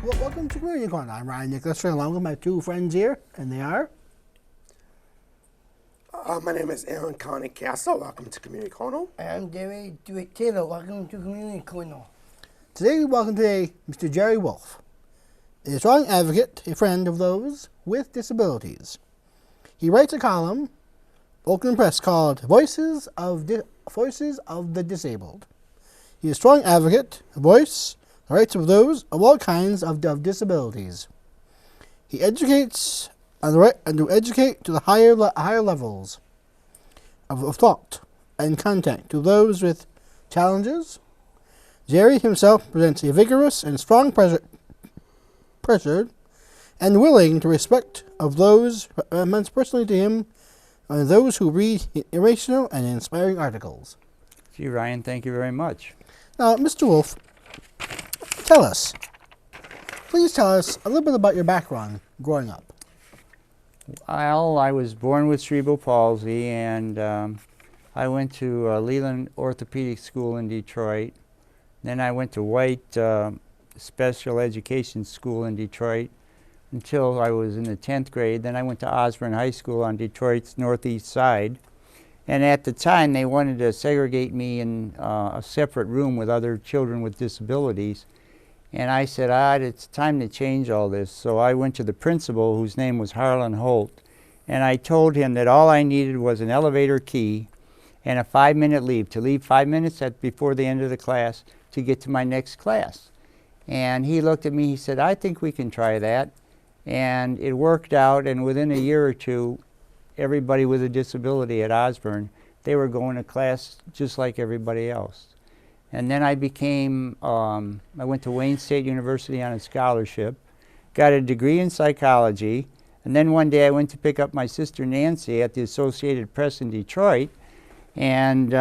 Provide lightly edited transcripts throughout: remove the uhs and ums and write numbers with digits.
Well, welcome to Community Corner. I'm Ryan Nicholas, along with my two friends here, and they are... My name is Aaron Connie Castle. Welcome to Community Corner. I'm DeWitt Taylor. Welcome to Community Corner. Today we welcome Mr. Jerry Wolffe, a strong advocate, a friend of those with disabilities. He writes a column, Oakland Press, called Voices of the Disabled. He is a strong advocate, a voice, the rights of those of all kinds of disabilities. He educates on the right and to educate to the higher levels of thought and content to those with challenges. Jerry himself presents a vigorous and strong pressure and willing to respect of those meant personally to him and those who read inspirational and inspiring articles. Gee, Ryan, thank you very much. Now, Mr. Wolffe, please tell us a little bit about your background growing up. Well, I was born with cerebral palsy, and I went to Leland Orthopedic School in Detroit. Then I went to White Special Education School in Detroit until I was in the 10th grade. Then I went to Osborne High School on Detroit's northeast side. And at the time, they wanted to segregate me in a separate room with other children with disabilities. And I said, it's time to change all this. So I went to the principal, whose name was Harlan Holt, and I told him that all I needed was an elevator key and a 5-minute leave, to leave 5 minutes before the end of the class to get to my next class. And he looked at me, he said, I think we can try that. And it worked out, and within a year or two, everybody with a disability at Osborne, they were going to class just like everybody else. And then I went to Wayne State University on a scholarship, got a degree in psychology, and then one day I went to pick up my sister Nancy at the Associated Press in Detroit, and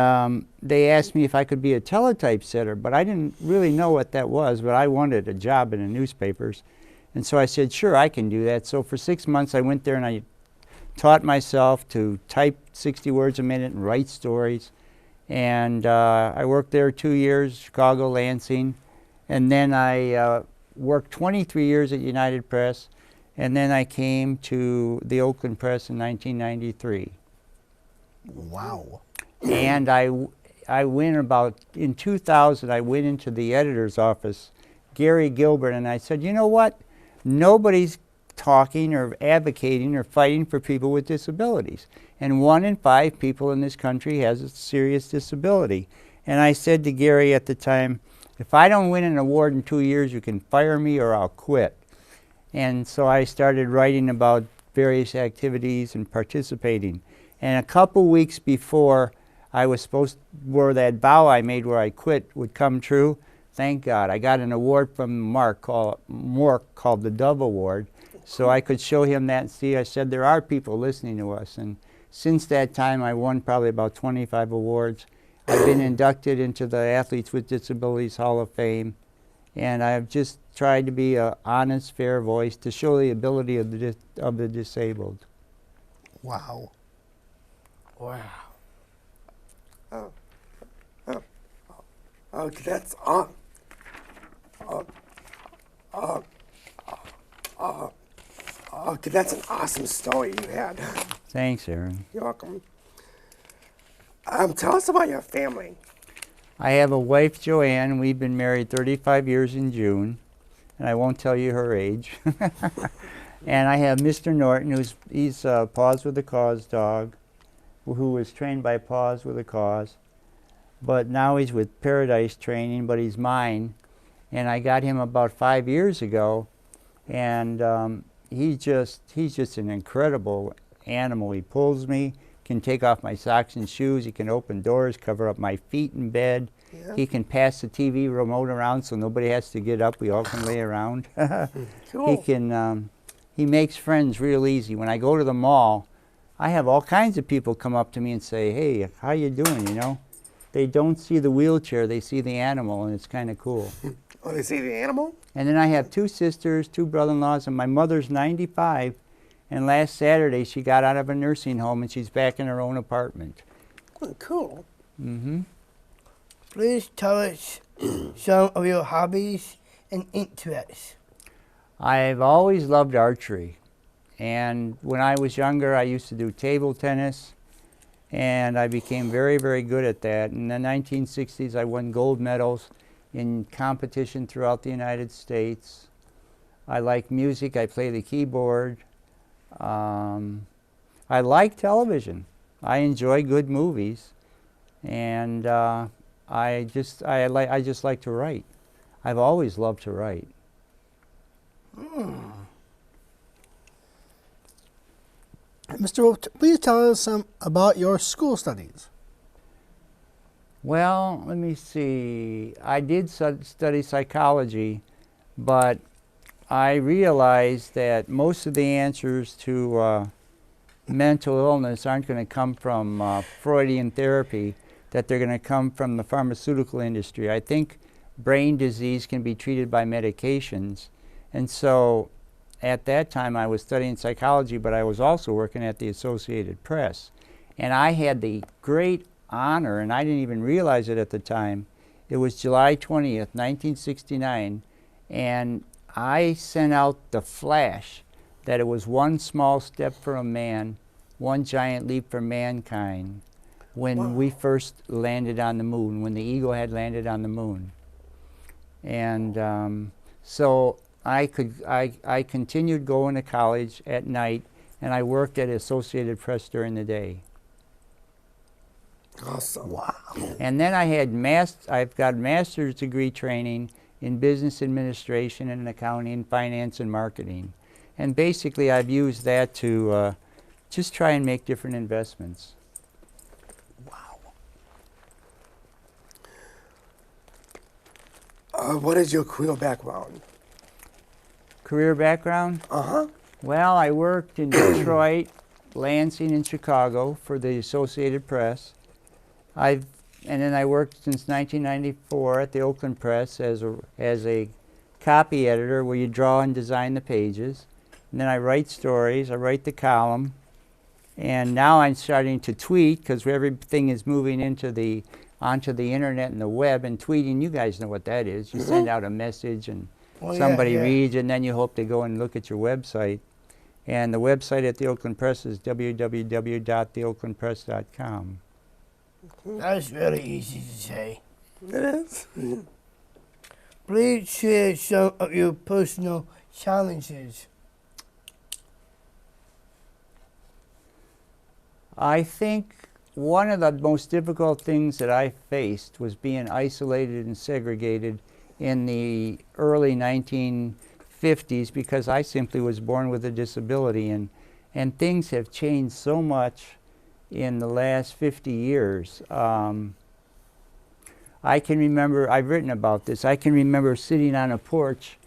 they asked me if I could be a teletype setter, but I didn't really know what that was, but I wanted a job in the newspapers. And so I said, sure, I can do that. So for 6 months I went there and I taught myself to type 60 words a minute and write stories. And I worked there 2 years, Chicago, Lansing, and then I worked 23 years at United Press, and then I came to the Oakland Press in 1993. Wow. And I went in 2000, I went into the editor's office, Gary Gilbert, and I said, you know what? Nobody's talking or advocating or fighting for people with disabilities. And 1 in 5 people in this country has a serious disability. And I said to Gary at the time, if I don't win an award in 2 years, you can fire me or I'll quit. And so I started writing about various activities and participating. And a couple weeks before I was where that vow I made where I quit would come true, thank God, I got an award from Mark called the Dove Award. So I could show him that and see, I said, there are people listening to us. And since that time, I won probably about 25 awards. I've been inducted into the Athletes with Disabilities Hall of Fame. And I've just tried to be an honest, fair voice to show the ability of the disabled. Wow. Wow. Okay, that's okay, that's an awesome story you had. Thanks, Aaron. You're welcome. Tell us about your family. I have a wife, Joanne. We've been married 35 years in June, and I won't tell you her age. And I have Mr. Norton, he's a Paws with a Cause dog, who was trained by Paws with a Cause. But now he's with Paradise Training, but he's mine. And I got him about 5 years ago, and he's just an incredible animal. He pulls me, can take off my socks and shoes, he can open doors, cover up my feet in bed. Yeah. He can pass the TV remote around so nobody has to get up, we all can lay around. Cool. He makes friends real easy. When I go to the mall, I have all kinds of people come up to me and say, hey, how you doing, you know? They don't see the wheelchair, they see the animal, and it's kind of cool. Oh, they see the animal? And then I have 2 sisters, 2 brother-in-laws, and my mother's 95, and last Saturday she got out of a nursing home and she's back in her own apartment. Oh, cool. Mm-hmm. Please tell us some of your hobbies and interests. I've always loved archery. And when I was younger, I used to do table tennis, and I became very, very good at that. In the 1960s, I won gold medals in competition throughout the United States. I like music. I play the keyboard. I like television. I enjoy good movies, and I just like to write. I've always loved to write. Mr. Wolffe, please tell us about your school studies. Well, let me see. I did study psychology, but I realized that most of the answers to mental illness aren't going to come from Freudian therapy, that they're going to come from the pharmaceutical industry. I think brain disease can be treated by medications. And so at that time I was studying psychology, but I was also working at the Associated Press. And I had the great honor, and I didn't even realize it at the time, it was July 20th, 1969, and I sent out the flash that it was one small step for a man, one giant leap for mankind, when we first landed on the moon, when the Eagle had landed on the moon. And so I continued going to college at night, and I worked at Associated Press during the day. Awesome. Wow. And then I've got master's degree training in business administration and accounting, finance and marketing. And basically I've used that to just try and make different investments. What is your career background? Career background? Uh-huh. Well, I worked in Detroit, Lansing, and Chicago for the Associated Press. And then I worked since 1994 at the Oakland Press as a copy editor, where you draw and design the pages. And then I write stories, I write the column, and now I'm starting to tweet, because everything is moving onto the internet and the web. And tweeting, you guys know what that is. You send out a message and somebody reads, and then you hope they go and look at your website. And the website at the Oakland Press is www.theoaklandpress.com. That's very easy to say. It is. Please share some of your personal challenges. I think one of the most difficult things that I faced was being isolated and segregated in the early 1950s, because I simply was born with a disability, and things have changed so much in the last 50 years. I can remember, I've written about this, I can remember sitting on a porch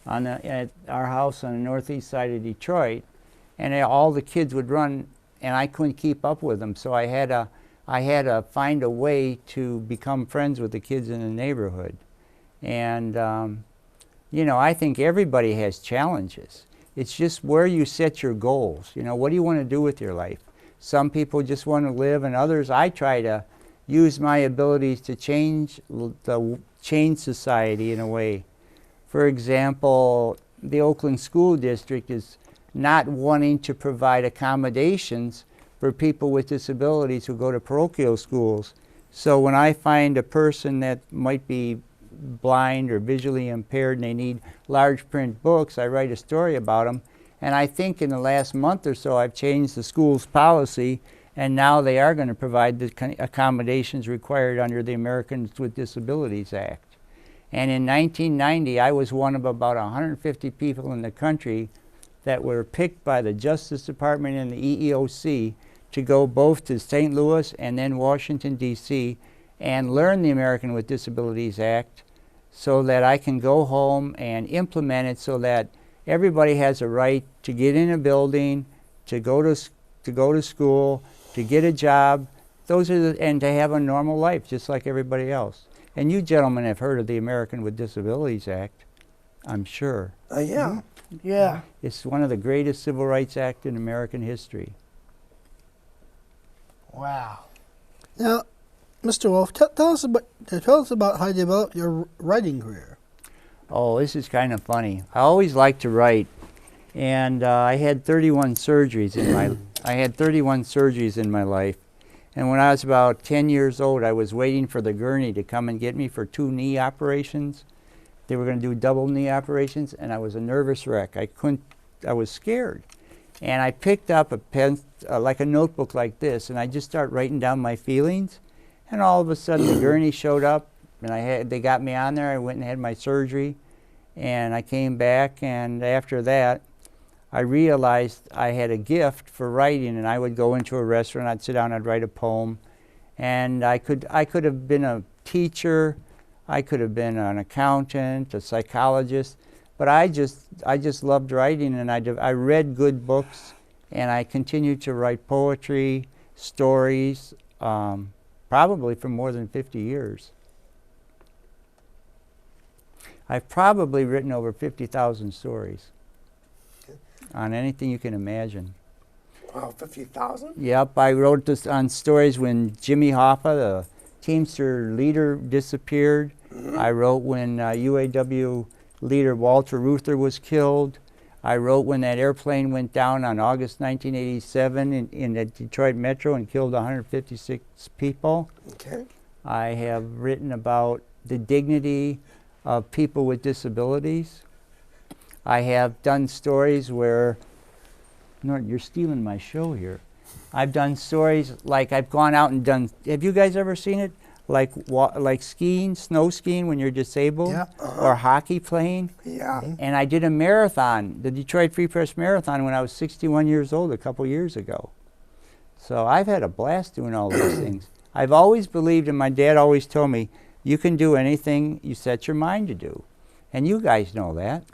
at our house on the northeast side of Detroit, and all the kids would run, and I couldn't keep up with them, so I had to find a way to become friends with the kids in the neighborhood. And you know, I think everybody has challenges. It's just where you set your goals. You know, what do you want to do with your life? Some people just want to live, and others, I try to use my abilities to change society in a way. For example, the Oakland School District is not wanting to provide accommodations for people with disabilities who go to parochial schools. So when I find a person that might be blind or visually impaired and they need large print books, I write a story about them. And I think in the last month or so I've changed the school's policy, and now they are going to provide the accommodations required under the Americans with Disabilities Act. And in 1990 I was one of about 150 people in the country that were picked by the Justice Department and the EEOC to go both to St. Louis and then Washington, D.C. and learn the American with Disabilities Act, so that I can go home and implement it, so that everybody has a right to get in a building, to go to school, to get a job, and to have a normal life just like everybody else. And you gentlemen have heard of the American with Disabilities Act, I'm sure. Yeah. Yeah. It's one of the greatest civil rights acts in American history. Wow. Now, Mr. Wolffe, tell us about how you developed your writing career. Oh, this is kind of funny. I always liked to write, and I had 31 surgeries in my life. And when I was about 10 years old, I was waiting for the gurney to come and get me for 2 knee operations. They were going to do double knee operations, and I was a nervous wreck. I was scared. And I picked up a pen, like a notebook like this, and I just started writing down my feelings. And all of a sudden, the gurney showed up, and they got me on there. I went and had my surgery, and I came back, and after that, I realized I had a gift for writing, and I would go into a restaurant, I'd sit down, I'd write a poem, and I could have been a teacher, I could have been an accountant, a psychologist, but I just loved writing, and I read good books, and I continued to write poetry, stories, probably for more than 50 years. I've probably written over 50,000 stories on anything you can imagine. Wow, 50,000? Yep, I wrote this on stories when Jimmy Hoffa, the Teamster leader, disappeared. I wrote when UAW leader Walter Reuther was killed. I wrote when that airplane went down on August 1987 in the Detroit Metro and killed 156 people. Okay. I have written about the dignity of people with disabilities. I have done stories where, no, you're stealing my show here. I've done stories like I've gone out and done, have you guys ever seen it? Like skiing, snow skiing when you're disabled, Yeah. or hockey playing. Yeah. And I did a marathon, the Detroit Free Press Marathon, when I was 61 years old a couple years ago. So I've had a blast doing all those things. I've always believed, and my dad always told me, you can do anything you set your mind to do. And you guys know that.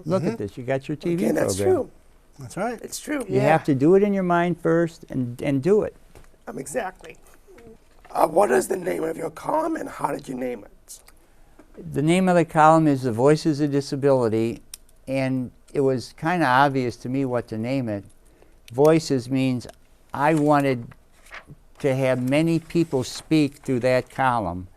Look at this, you got your TV Again, that's program. true. That's right. It's true. You have to do it in your mind first and do it. Exactly. What is the name of your column, and how did you name it? The name of the column is The Voices of Disability, and it was kind of obvious to me what to name it. Voices means I wanted to have many people speak through that column.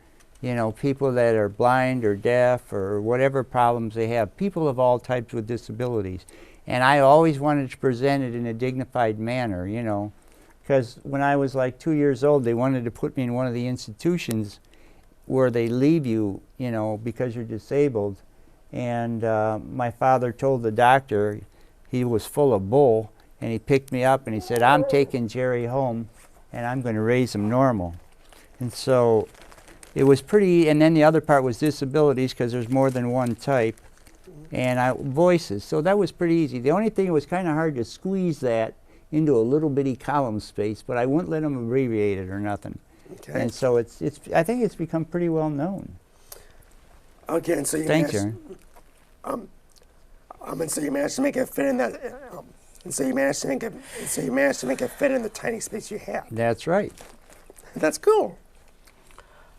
You know, people that are blind or deaf or whatever problems they have, people of all types with disabilities. And I always wanted to present it in a dignified manner, you know, because when I was like 2 years old, they wanted to put me in one of the institutions where they leave you, you know, because you're disabled. And my father told the doctor, he was full of bull, and he picked me up and he said, I'm taking Jerry home and I'm going to raise him normal. And so it was pretty, and then the other part was disabilities, because there's more than one type, and voices. So that was pretty easy. The only thing, it was kind of hard to squeeze that into a little bitty column space, but I wouldn't let them abbreviate it or nothing. Okay. And so I think it's become pretty well known. Okay, and so you Thanks, managed, Aaron. and so you managed to make it fit in that, and so you managed to make it fit in the tiny space you had. That's right. That's cool.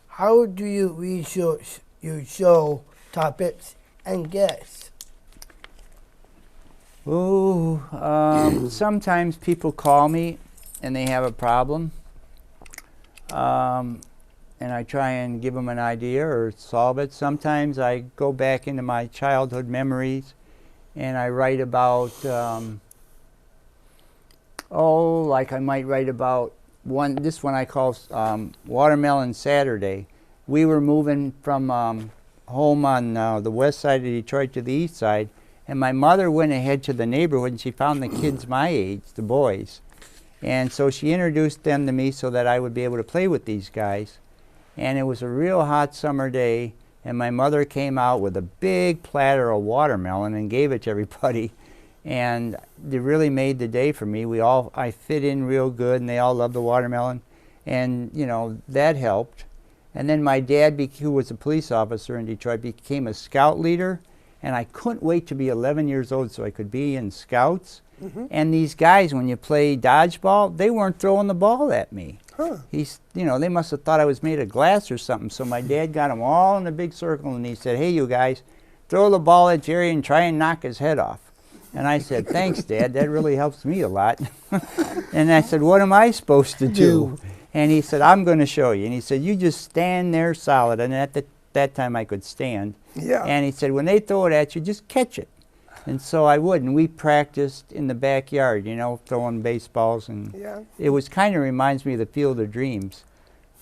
How do you research your show topics and guests? Oh, sometimes people call me and they have a problem, and I try and give them an idea or solve it. Sometimes I go back into my childhood memories and I write about, like I might write about this one I call Watermelon Saturday. We were moving from home on the west side of Detroit to the east side, and my mother went ahead to the neighborhood and she found the kids my age, the boys. And so she introduced them to me so that I would be able to play with these guys. And it was a real hot summer day, and my mother came out with a big platter of watermelon and gave it to everybody. And they really made the day for me. I fit in real good, and they all loved the watermelon. And, you know, that helped. And then my dad, who was a police officer in Detroit, became a scout leader. And I couldn't wait to be 11 years old so I could be in scouts. And these guys, when you play dodgeball, they weren't throwing the ball at me. You know, they must have thought I was made of glass or something. So my dad got them all in a big circle, and he said, hey, you guys, throw the ball at Jerry and try and knock his head off. And I said, thanks, Dad. That really helps me a lot. And I said, what am I supposed to do? And he said, I'm going to show you. And he said, you just stand there solid. And at the that time I could stand. Yeah. And he said, when they throw it at you, just catch it. And so I would, and we practiced in the backyard, you know, throwing baseballs, and Yeah. it was kind of reminds me of the Field of Dreams.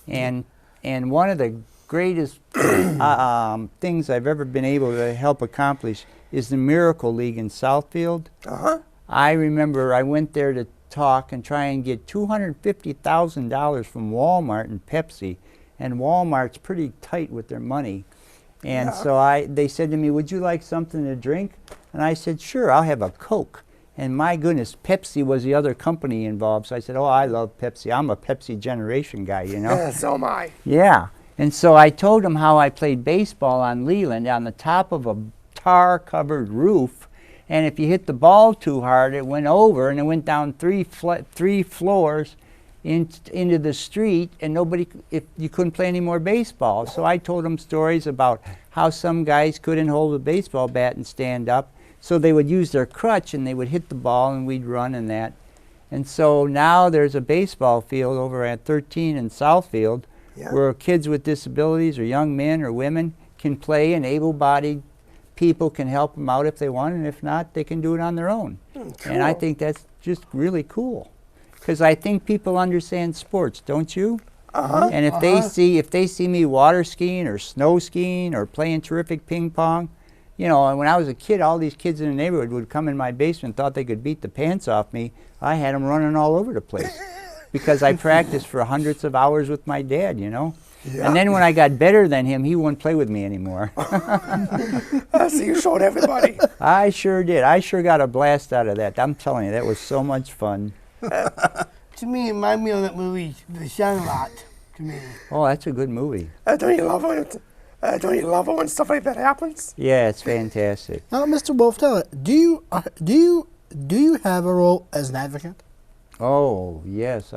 And one of the greatest things I've ever been able to help accomplish is the Miracle League in Southfield. Uh-huh. I remember I went there to talk and try and get $250,000 from Walmart and Pepsi, and Walmart's pretty tight with their money. And so they said to me, would you like something to drink? And I said, sure, I'll have a Coke. And my goodness, Pepsi was the other company involved. So I said, oh, I love Pepsi. I'm a Pepsi generation guy, you know. Yeah, so am I. Yeah. And so I told him how I played baseball on Leland on the top of a tar-covered roof. And if you hit the ball too hard, it went over, and it went down three floors into the street, and you couldn't play any more baseball. So I told him stories about how some guys couldn't hold a baseball bat and stand up, so they would use their crutch and they would hit the ball and we'd run and that. And so now there's a baseball field over at 13 in Southfield where kids with disabilities or young men or women can play, and able-bodied people can help them out if they want, and if not, they can do it on their own. Cool. And I think that's just really cool, because I think people understand sports, don't you? Uh-huh. And if they see me water skiing or snow skiing or playing terrific ping pong, you know, and when I was a kid, all these kids in the neighborhood would come in my basement, thought they could beat the pants off me. I had them running all over the place because I practiced for hundreds of hours with my dad, you know. Yeah. And then when I got better than him, he wouldn't play with me anymore. So you showed everybody. I sure did. I sure got a blast out of that. I'm telling you, that was so much fun. To me, it reminded me of that movie, The Sandlot, to me. Oh, that's a good movie. Don't you love it when stuff like that happens? Yeah, it's fantastic. Now, Mr. Wolffe, tell it. Do you have a role as an advocate? Oh, yes.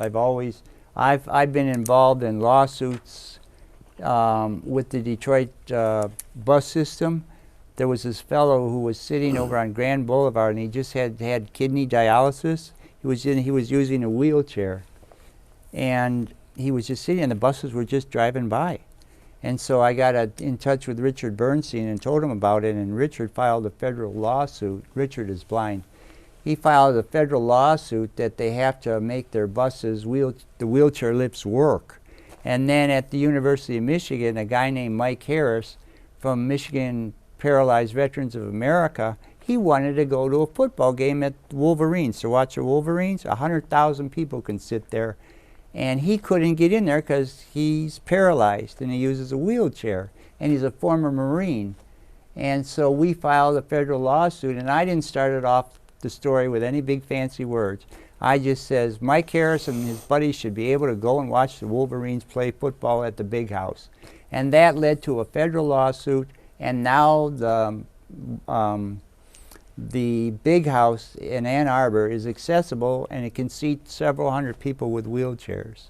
I've been involved in lawsuits with the Detroit bus system. There was this fellow who was sitting over on Grand Boulevard, and he just had kidney dialysis. He was using a wheelchair, and he was just sitting, and the buses were just driving by. And so I got in touch with Richard Bernstein and told him about it, and Richard filed a federal lawsuit. Richard is blind. He filed a federal lawsuit that they have to make their buses, the wheelchair lifts work. And then at the University of Michigan, a guy named Mike Harris from Michigan Paralyzed Veterans of America, he wanted to go to a football game at Wolverines to watch the Wolverines. 100,000 people can sit there. And he couldn't get in there because he's paralyzed and he uses a wheelchair. And he's a former Marine. And so we filed a federal lawsuit, and I didn't start it off the story with any big fancy words. I just says Mike Harris and his buddies should be able to go and watch the Wolverines play football at the Big House. And that led to a federal lawsuit, and now the Big House in Ann Arbor is accessible, and it can seat several hundred people with wheelchairs.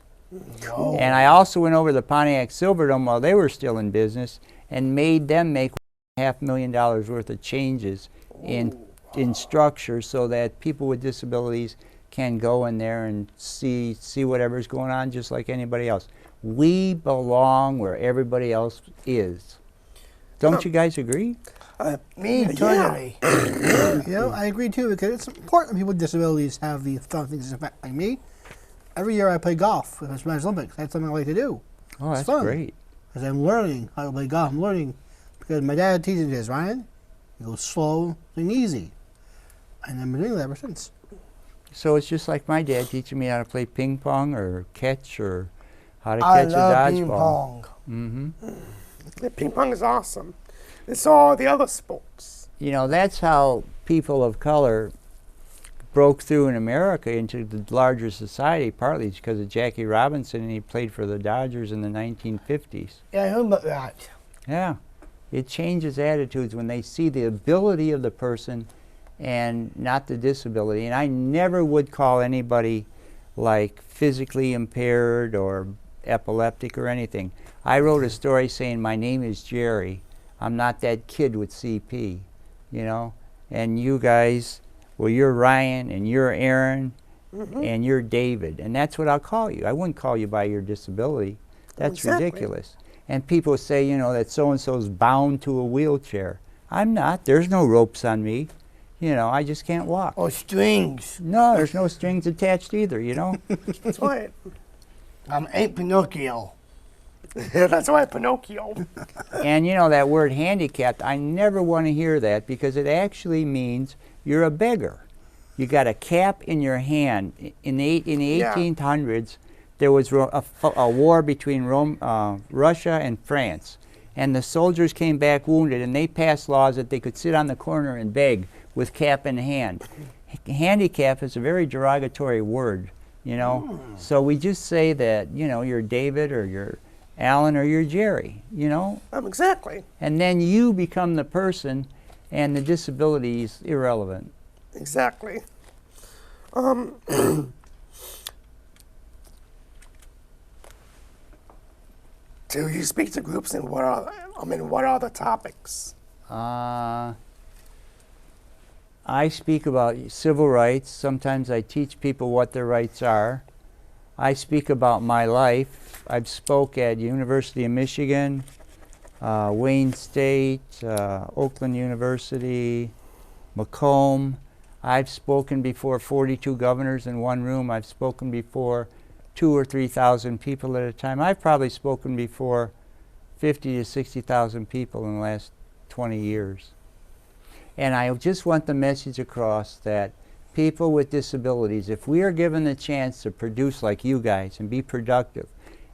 Cool. And I also went over to the Pontiac Silverdome while they were still in business and made them make $500,000 worth of changes in structure so that people with disabilities can go in there and see whatever's going on just like anybody else. We belong where everybody else is. Don't you guys agree? Me, totally. You know, I agree too, because it's important people with disabilities have the things that affect like me. Every year I play golf with the Special Olympics. That's something I like to do. Oh, It's that's fun. great. Because I'm learning how to play golf. I'm learning because my dad teaches me this, Ryan. You go slow and easy. And I've been doing that ever since. So it's just like my dad teaching me how to play ping pong or catch or how to I catch a love ping dodgeball. pong. Mm-hmm. Yeah, ping pong is awesome. It's all the other sports. You know, that's how people of color broke through in America into the larger society, partly because of Jackie Robinson, and he played for the Dodgers in the 1950s. Yeah, I heard about that. Yeah. It changes attitudes when they see the ability of the person and not the disability. And I never would call anybody like physically impaired or epileptic or anything. I wrote a story saying my name is Jerry. I'm not that kid with CP, you know. And you guys, well, you're Ryan and you're Aaron and you're David. And that's what I'll call you. I wouldn't call you by your disability. That's Exactly. ridiculous. And people say, you know, that so-and-so's bound to a wheelchair. I'm not. There's no ropes on me. You know, I just can't walk. Or strings. No, there's no strings attached either, you know. That's right. Ain't Pinocchio. Yeah, that's why Pinocchio. And you know, that word handicapped, I never want to hear that because it actually means you're a beggar. You got a cap in your hand. In the 1800s, there was a war between Russia and France. And the soldiers came back wounded, and they passed laws that they could sit on the corner and beg with cap in hand. Handicap is a very derogatory word, you know. So we just say that, you know, you're David or you're Alan or you're Jerry, you know. Exactly. And then you become the person, and the disability is irrelevant. Exactly. Do you speak to groups, and what are the topics? I speak about civil rights. Sometimes I teach people what their rights are. I speak about my life. I've spoke at University of Michigan, Wayne State, Oakland University, Macomb. I've spoken before 42 governors in one room. I've spoken before 2,000 or 3,000 people at a time. I've probably spoken before 50 to 60,000 people in the last 20 years. And I just want the message across that people with disabilities, if we are given the chance to produce like you guys and be productive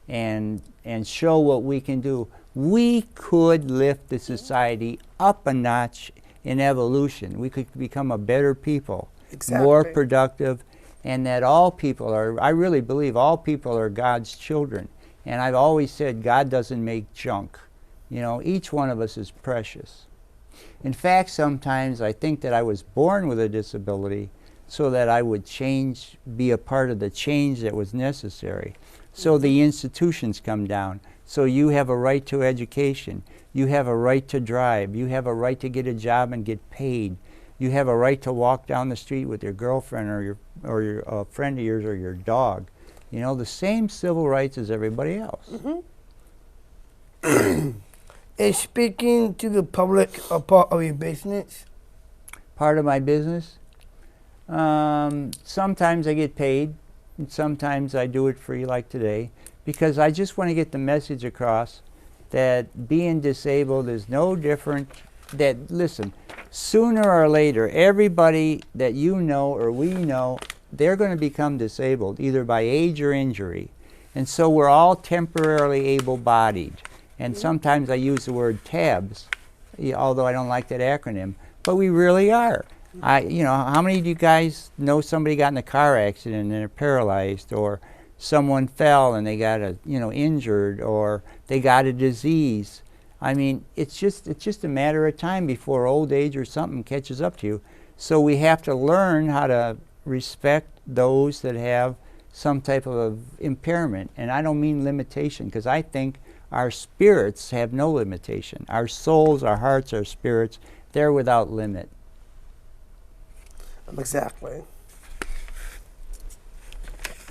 and show what we can do, we could lift the society up a notch in evolution. We could become a better people, more productive, and that all people are, I really believe all people are God's children. And I've always said God doesn't make junk. You know, each one of us is precious. In fact, sometimes I think that I was born with a disability so that I would change, be a part of the change that was necessary. So the institutions come down. So you have a right to education. You have a right to drive. You have a right to get a job and get paid. You have a right to walk down the street with your girlfriend or your friend of yours or your dog. You know, the same civil rights as everybody else. Is speaking to the public a part of your business? Part of my business? Sometimes I get paid, and sometimes I do it free like today, because I just want to get the message across that being disabled is no different. That, listen, sooner or later, everybody that you know or we know, they're going to become disabled, either by age or injury. And so we're all temporarily able-bodied. And sometimes I use the word TABs, although I don't like that acronym, but we really are. You know, how many of you guys know somebody got in a car accident and they're paralyzed, or someone fell and they got injured, or they got a disease? I mean, it's just a matter of time before old age or something catches up to you. So we have to learn how to respect those that have some type of impairment. And I don't mean limitation, because I think our spirits have no limitation. Our souls, our hearts, our spirits, they're without limit. Exactly.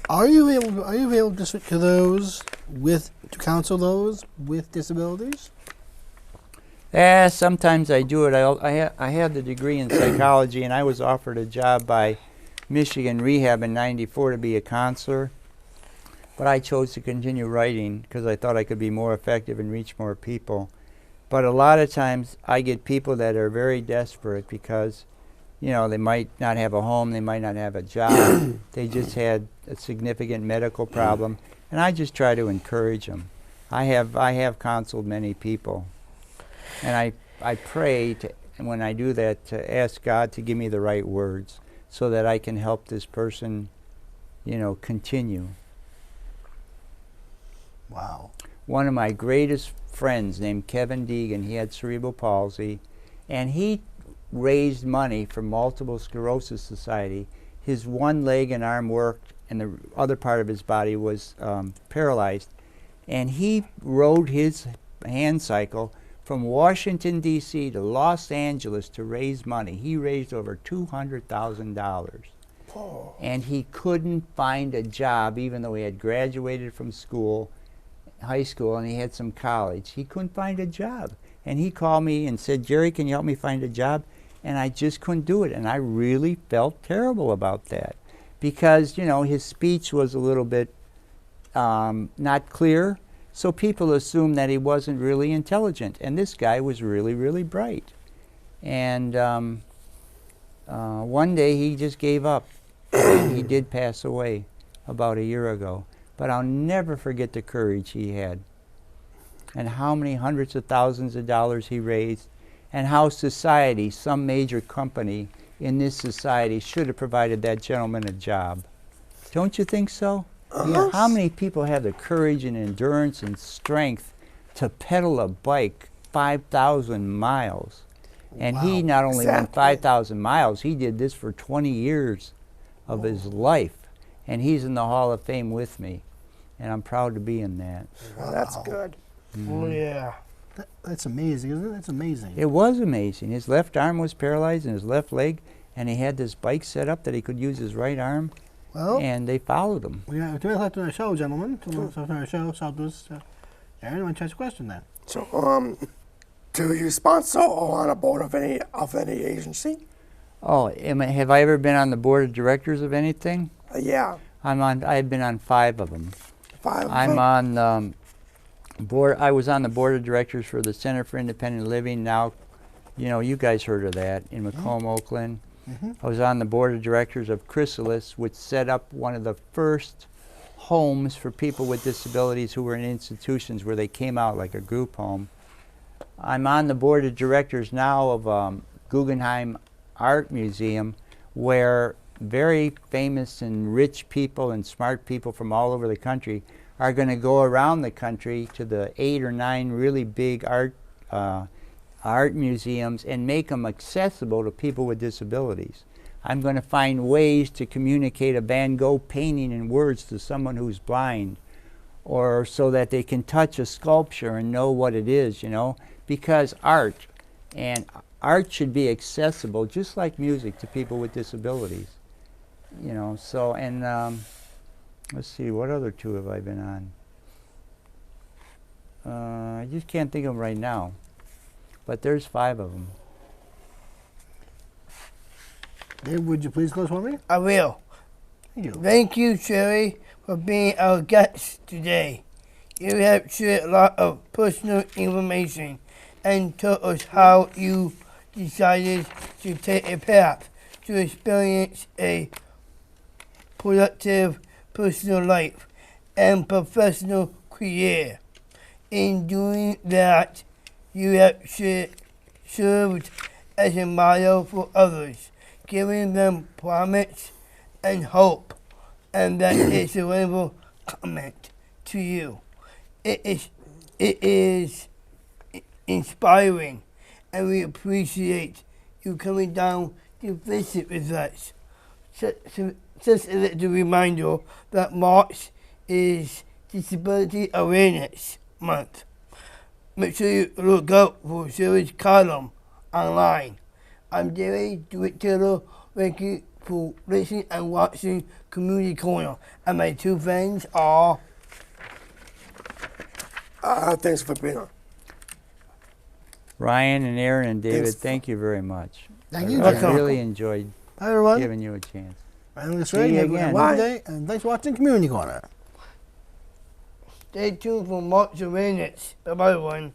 Are you able to speak to those to counsel those with disabilities? Sometimes I do it. I have the degree in psychology, and I was offered a job by Michigan Rehab in '94 to be a counselor. But I chose to continue writing because I thought I could be more effective and reach more people. But a lot of times I get people that are very desperate because, you know, they might not have a home, they might not have a job, they just had a significant medical problem, and I just try to encourage them. I have counseled many people, and I pray when I do that to ask God to give me the right words so that I can help this person, you know, continue. Wow. One of my greatest friends named Kevin Deegan, he had cerebral palsy, and he raised money for Multiple Sclerosis Society. His one leg and arm worked, and the other part of his body was paralyzed. And he rode his hand cycle from Washington, D.C. to Los Angeles to raise money. He raised over $200,000. And he couldn't find a job, even though he had graduated from school. high school and he had some college. He couldn't find a job. And he called me and said, Jerry, can you help me find a job? And I just couldn't do it. And I really felt terrible about that. Because, you know, his speech was a little bit not clear. So people assumed that he wasn't really intelligent. And this guy was really, really bright. And one day he just gave up. He did pass away about a year ago. But I'll never forget the courage he had, and how many hundreds of thousands of dollars he raised, and how society, some major company in this society, should have provided that gentleman a job. Don't you think so? Yes. How many people have the courage and endurance and strength to pedal a bike 5,000 miles? And he not only went 5,000 miles, he did this for 20 years of his life. And he's in the Hall of Fame with me. And I'm proud to be in that. Well, that's good. Oh, yeah. That's amazing, isn't it? That's amazing. It was amazing. His left arm was paralyzed and his left leg, and he had this bike set up that he could use his right arm, Well, and they followed him. we got 2 minutes left on our show, gentlemen. 2 minutes left on our show. So I'll do this. Aaron, want to ask a question then? So, do you sponsor or on a board of any agency? Oh, have I ever been on the board of directors of anything? Yeah. I've been on 5 of them. 5 of I'm them? on board. I was on the board of directors for the Center for Independent Living. Now, you know, you guys heard of that in Macomb, Oakland. I was on the board of directors of Chrysalis, which set up one of the first homes for people with disabilities who were in institutions where they came out like a group home. I'm on the board of directors now of Guggenheim Art Museum, where very famous and rich people and smart people from all over the country are going to go around the country to the 8 or 9 really big art museums and make them accessible to people with disabilities. I'm going to find ways to communicate a Van Gogh painting in words to someone who's blind, or so that they can touch a sculpture and know what it is, you know, because art should be accessible just like music to people with disabilities. You know, so, and let's see, what other 2 have I been on? I just can't think of them right now, but there's 5 of them. Dave, would you please close for me? I will. Thank you. Thank you, Sherry, for being our guest today. You have shared a lot of personal information and told us how you decided to take a path to experience a productive personal life and professional career. In doing that, you have served as a model for others, giving them promise and hope, and that is a wonderful comment to you. It is inspiring, and we appreciate you coming down to visit with us. Just a little reminder that March is Disability Awareness Month. Make sure you look out for Sherry's column online. I'm Jerry DeWitt. Thank you for listening and watching Community Corner. And my 2 friends are... Thanks for being on. Ryan and Aaron and David, Thanks. thank you very much. Thank you, I Jerry. really enjoyed Hi, everyone. giving you a chance. I'm this See way. you Have a again. good day, and thanks for watching Community Corner. Stay tuned for March Awareness. Bye-bye, everyone.